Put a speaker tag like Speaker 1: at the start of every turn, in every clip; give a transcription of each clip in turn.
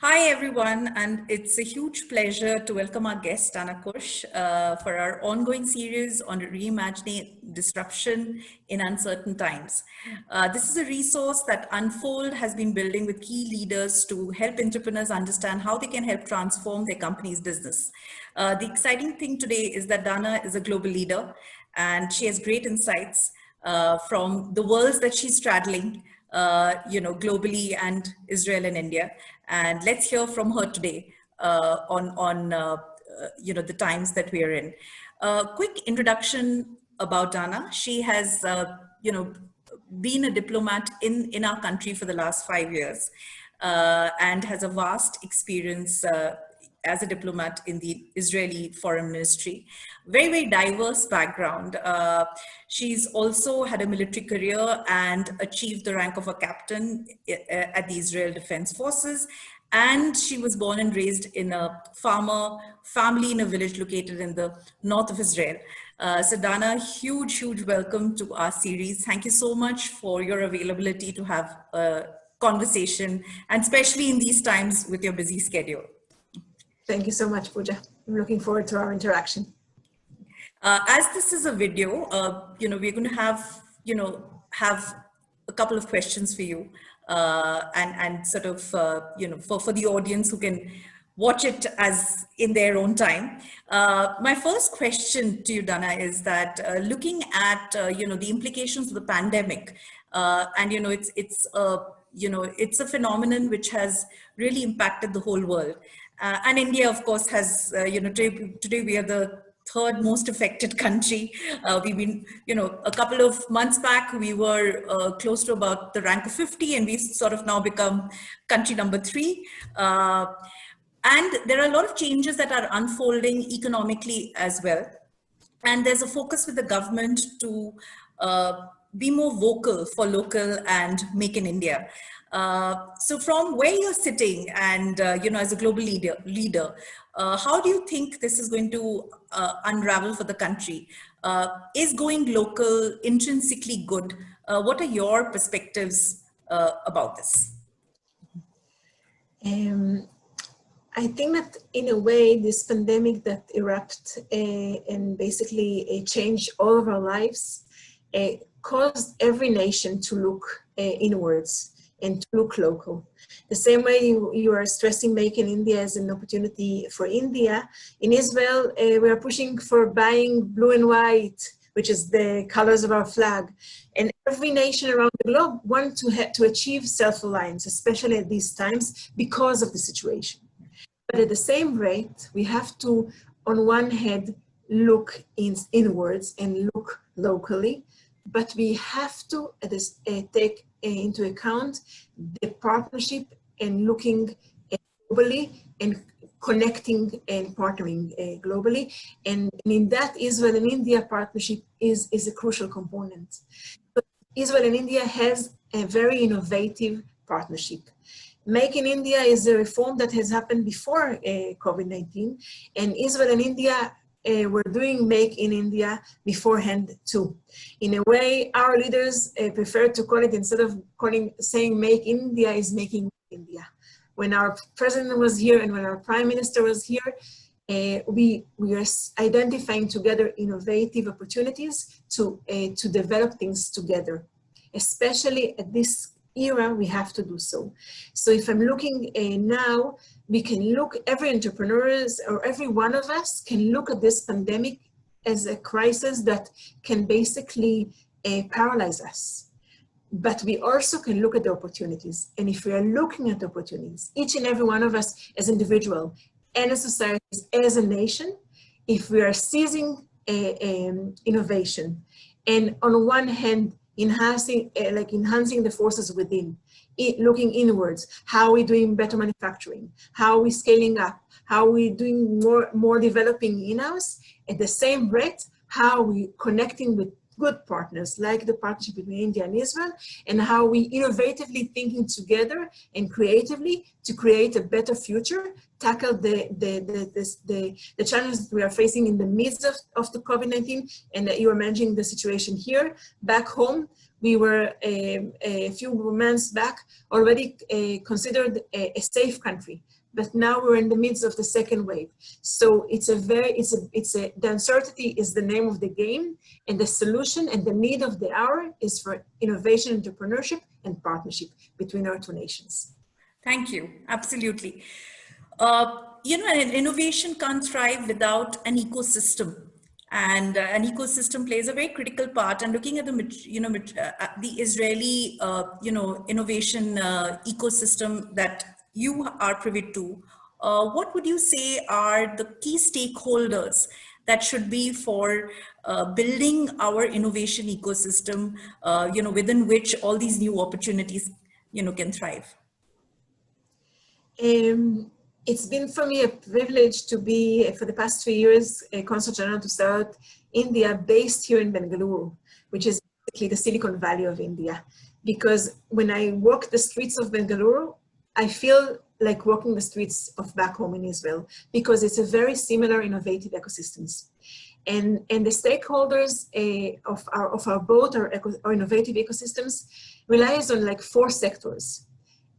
Speaker 1: Hi everyone, and it's a huge pleasure to welcome our guest Dana Kursh for our ongoing series on reimagining disruption in uncertain times. This is a resource that Unfold has been building with key leaders to help entrepreneurs understand how they can help transform their company's business. The exciting thing today is that Dana is a global leader and she has great insights from the worlds that she's straddling, globally, and Israel and India. And let's hear from her today on the times that we are in. Quick introduction about Dana. She has been a diplomat in our country for the last 5 years and has a vast experience as a diplomat in the Israeli Foreign Ministry. Very, very diverse background. She's also had a military career and achieved the rank of a captain at the Israel Defense Forces. And she was born and raised in a farmer family in a village located in the north of Israel. So Dana, huge welcome to our series. Thank you so much for your availability to have a conversation, and especially in these times with your busy schedule.
Speaker 2: Thank you so much, Puja. I'm looking forward to our interaction.
Speaker 1: As this is a video, we're going to have a couple of questions for you, and sort of, for the audience who can watch it as in their own time. My first question to you, Dana, is that looking at, the implications of the pandemic, and, it's a phenomenon which has really impacted the whole world. And India, of course, has, today we are the third most affected country. We've been, a couple of months back, we were close to about the rank of 50, and we've sort of now become country number 3. And there are a lot of changes that are unfolding economically as well. And there's a focus with the government to be more vocal for local and make in India. So from where you're sitting and, as a global leader, how do you think this is going to unravel for the country? Is going local intrinsically good? What are your perspectives about this?
Speaker 2: I think that in a way, this pandemic that erupted and basically changed all of our lives caused every nation to look inwards and to look local. The same way you are stressing making India as an opportunity for India, in Israel, we are pushing for buying blue and white, which is the colors of our flag. And every nation around the globe wants to achieve self-reliance, especially at these times, because of the situation. But at the same rate, we have to, on one hand, look inwards and look locally, but we have to take into account the partnership and looking globally and connecting and partnering globally. And in that, Israel and India partnership is a crucial component. But Israel and India has a very innovative partnership. Make in India is a reform that has happened before COVID-19, and Israel and India were doing Make in India beforehand too. In a way, our leaders prefer to call it, instead of saying Make in India, is Making India. When our president was here and when our prime minister was here, we are identifying together innovative opportunities to develop things together. Especially at this era, we have to do so. So if I'm looking now, we can look, every entrepreneur or every one of us can look at this pandemic as a crisis that can basically paralyze us. But we also can look at the opportunities. And if we are looking at the opportunities, each and every one of us as individual and as societies, as a nation, if we are seizing innovation and on one hand, enhancing the forces within, looking inwards, how are we doing better manufacturing, how are we scaling up, how are we doing more developing in-house, at the same rate, how are we connecting with good partners like the partnership between India and Israel, and how we innovatively thinking together and creatively to create a better future, tackle the challenges that we are facing in the midst of the COVID-19, and that you are managing the situation here. Back home, we were a few months back already considered a safe country. But now we're in the midst of the second wave. So the uncertainty is the name of the game, and the solution and the need of the hour is for innovation, entrepreneurship, and partnership between our two nations.
Speaker 1: Thank you. Absolutely. An innovation can't thrive without an ecosystem. And an ecosystem plays a very critical part. And looking at the Israeli, innovation ecosystem that you are privy to, what would you say are the key stakeholders that should be for building our innovation ecosystem, within which all these new opportunities, can thrive?
Speaker 2: It's been for me a privilege to be, for the past 3 years, a Consul General to South India, based here in Bengaluru, which is basically the Silicon Valley of India. Because when I walk the streets of Bengaluru, I feel like walking the streets of back home in Israel, because it's a very similar innovative ecosystems. And the stakeholders of our innovative ecosystems relies on like 4 sectors.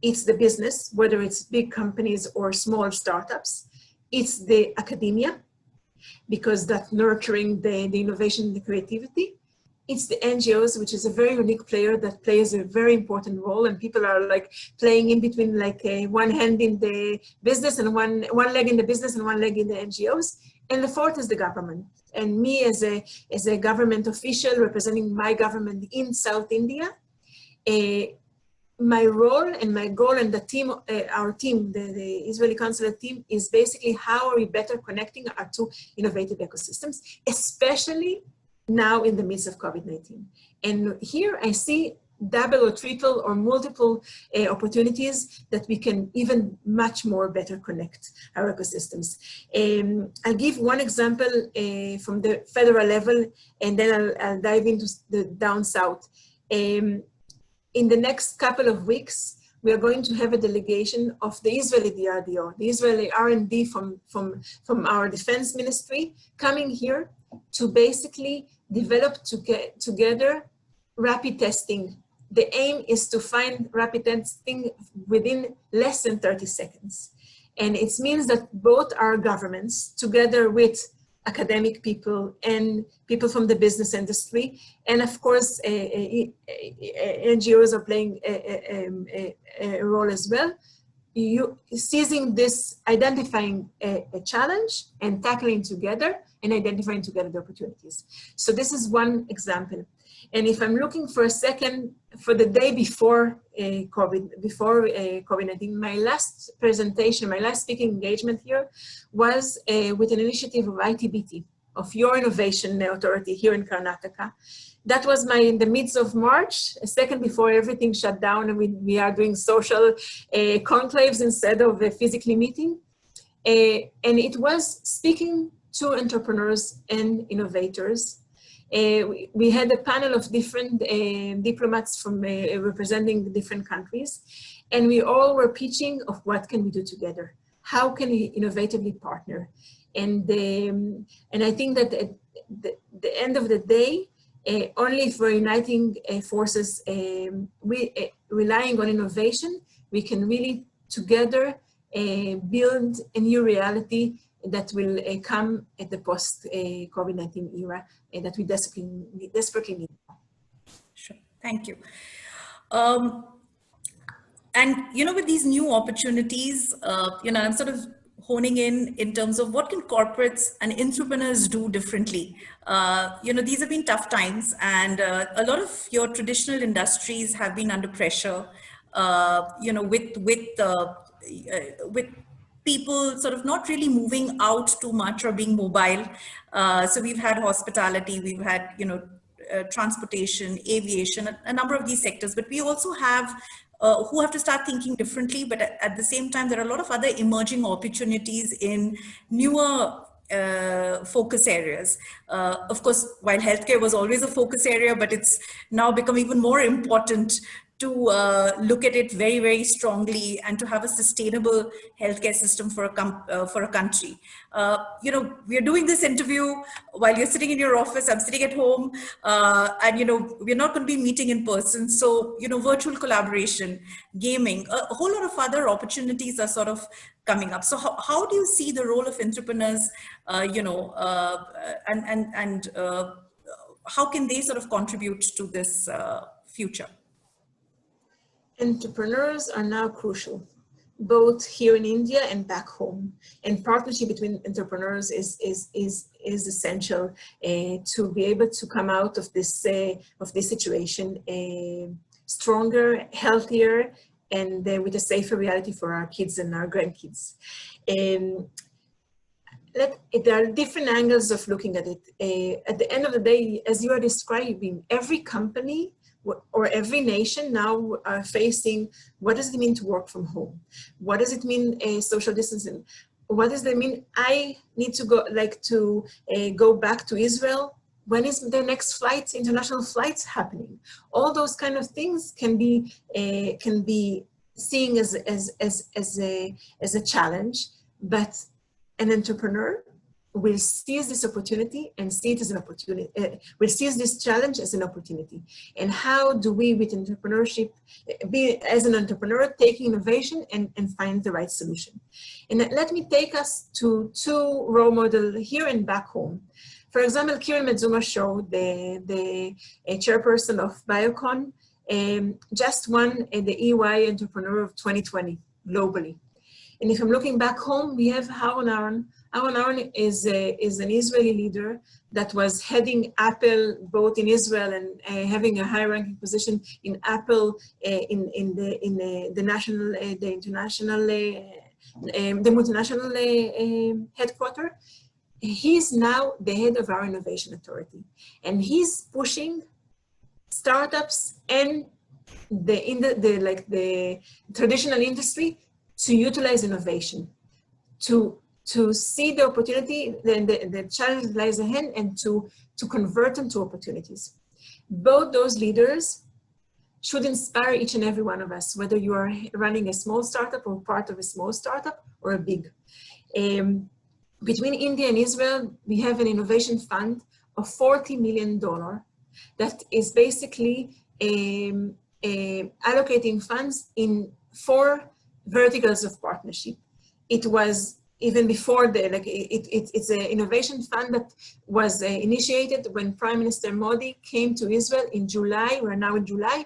Speaker 2: It's the business, whether it's big companies or small startups. It's the academia, because that's nurturing the innovation and the creativity. It's the NGOs, which is a very unique player that plays a very important role, and people are like playing in between, like one hand in the business and one leg in the business and one leg in the NGOs. And the 4th is the government. And me as a government official representing my government in South India, my role and my goal and the team, our team, the Israeli consulate team, is basically how are we better connecting our two innovative ecosystems, especially now in the midst of COVID-19. And here I see double or triple or multiple opportunities that we can even much more better connect our ecosystems. I'll give one example from the federal level, and then I'll dive into the down south. In the next couple of weeks, we are going to have a delegation of the Israeli DRDO, the Israeli R&D from our defense ministry, coming here to basically develop together rapid testing. The aim is to find rapid testing within less than 30 seconds. And it means that both our governments, together with academic people and people from the business industry, and of course, NGOs are playing a role as well. Seizing this, identifying a challenge and tackling together and identifying together the opportunities. So this is one example. And if I'm looking for a second, for the day before COVID-19, my last presentation, my last speaking engagement here was with an initiative of ITBT, of Your Innovation Authority here in Karnataka. That was in the midst of March, a second before everything shut down, and we are doing social conclaves instead of physically meeting. And it was speaking to entrepreneurs and innovators. We had a panel of different diplomats from representing different countries, and we all were pitching of what can we do together? How can we innovatively partner? And I think that at the end of the day, only if we're uniting forces, relying on innovation, we can really together build a new reality that will come at the post-COVID-19 era that we desperately need.
Speaker 1: Sure, thank you. And, with these new opportunities, I'm sort of honing in terms of what can corporates and entrepreneurs do differently. These have been tough times, and a lot of your traditional industries have been under pressure, with people sort of not really moving out too much or being mobile. So we've had hospitality, we've had, transportation, aviation, a number of these sectors, but we also have who have to start thinking differently. But at the same time, there are a lot of other emerging opportunities in newer focus areas. Of course, while healthcare was always a focus area, but it's now become even more important to look at it very, very strongly and to have a sustainable healthcare system for a country. You know, we're doing this interview while you're sitting in your office, I'm sitting at home, and, you know, we're not going to be meeting in person. So, you know, virtual collaboration, gaming, a whole lot of other opportunities are sort of coming up. So how do you see the role of entrepreneurs, you know, and how can they sort of contribute to this future?
Speaker 2: Entrepreneurs are now crucial, both here in India and back home. And partnership between entrepreneurs is essential to be able to come out of this situation stronger, healthier, and with a safer reality for our kids and our grandkids. There are different angles of looking at it. At the end of the day, as you are describing, every company or every nation now are facing, what does it mean to work from home? What does it mean social distancing? What does it mean? I need to go back to Israel. When is the next flight, international flights happening? All those kind of things can be seen as a challenge, but an entrepreneur will seize this opportunity and see it as an opportunity, will seize this challenge as an opportunity. And how do we, with entrepreneurship, be as an entrepreneur, taking innovation and find the right solution? And let me take us to two role models here and back home. For example, Kiran Medzuma showed the chairperson of Biocon, just won the EY Entrepreneur of 2020 globally. And if I'm looking back home, we have Haron Aaron. Haron Aaron is an Israeli leader that was heading Apple both in Israel and having a high-ranking position in Apple in the national, the international, the multinational headquarters. He's now the head of our innovation authority, and he's pushing startups and the traditional industry to utilize innovation, to see the opportunity, the challenge lies ahead, and to convert them to opportunities. Both those leaders should inspire each and every one of us, whether you are running a small startup or part of a small startup or a big. Between India and Israel, we have an innovation fund of $40 million that is basically allocating funds in 4 verticals of partnership. It was even before it's an innovation fund that was initiated when Prime Minister Modi came to Israel in July. We're now in July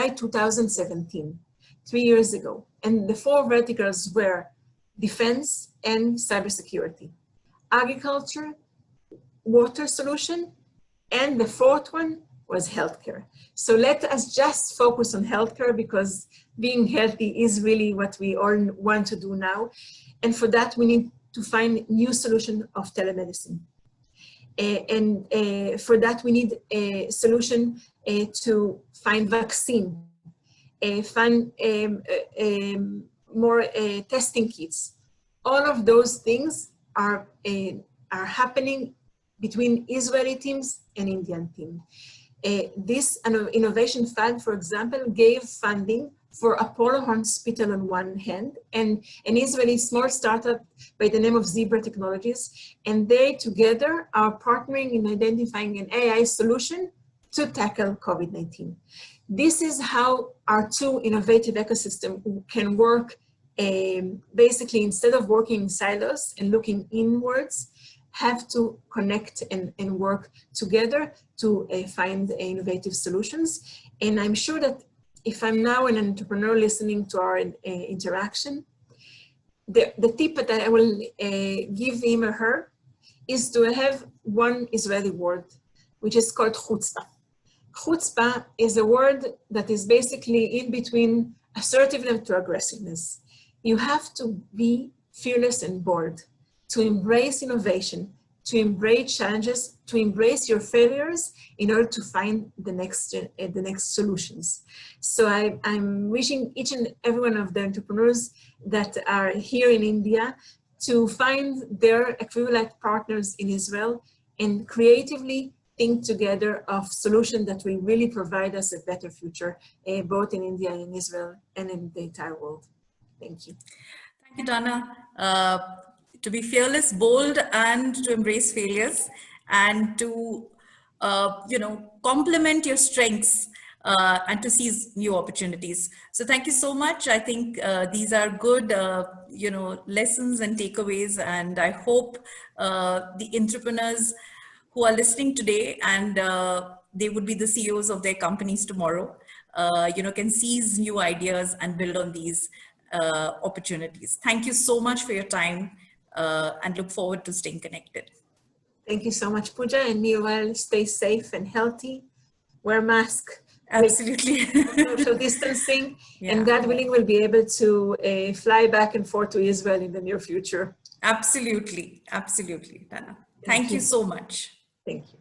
Speaker 2: 2017, 3 years ago. And the 4 verticals were defense and cybersecurity, agriculture, water solution, and the 4th one was healthcare. So let us just focus on healthcare, because being healthy is really what we all want to do now. And for that, we need to find new solution of telemedicine. And for that, we need a solution to find vaccine, find more testing kits. All of those things are happening between Israeli teams and Indian team. This innovation fund, for example, gave funding for Apollo Hospital on one hand, and an Israeli small startup by the name of Zebra Technologies, and they together are partnering in identifying an AI solution to tackle COVID-19. This is how our 2 innovative ecosystems can work. Basically, instead of working in silos and looking inwards, have to connect and work together to find innovative solutions. And I'm sure that if I'm now an entrepreneur listening to our interaction, the tip that I will give him or her is to have one Israeli word, which is called chutzpah. Chutzpah is a word that is basically in between assertiveness to aggressiveness. You have to be fearless and bold, to embrace innovation, to embrace challenges, to embrace your failures in order to find the next solutions. So I'm wishing each and every one of the entrepreneurs that are here in India to find their equivalent partners in Israel and creatively think together of solutions that will really provide us a better future, both in India and in Israel and in the entire world. Thank you.
Speaker 1: Thank you, Dana. To be fearless, bold, and to embrace failures, and to complement your strengths and to seize new opportunities. So thank you so much. I think these are good lessons and takeaways, and I hope the entrepreneurs who are listening today, and they would be the CEOs of their companies tomorrow, can seize new ideas and build on these opportunities. Thank you so much for your time, and look forward to staying connected.
Speaker 2: Thank you so much, Puja, and meanwhile, stay safe and healthy. Wear a mask.
Speaker 1: Absolutely.
Speaker 2: Social distancing, yeah. And God willing, we'll be able to fly back and forth to Israel in the near future.
Speaker 1: Absolutely. Absolutely, Dana. Thank you so much.
Speaker 2: Thank you.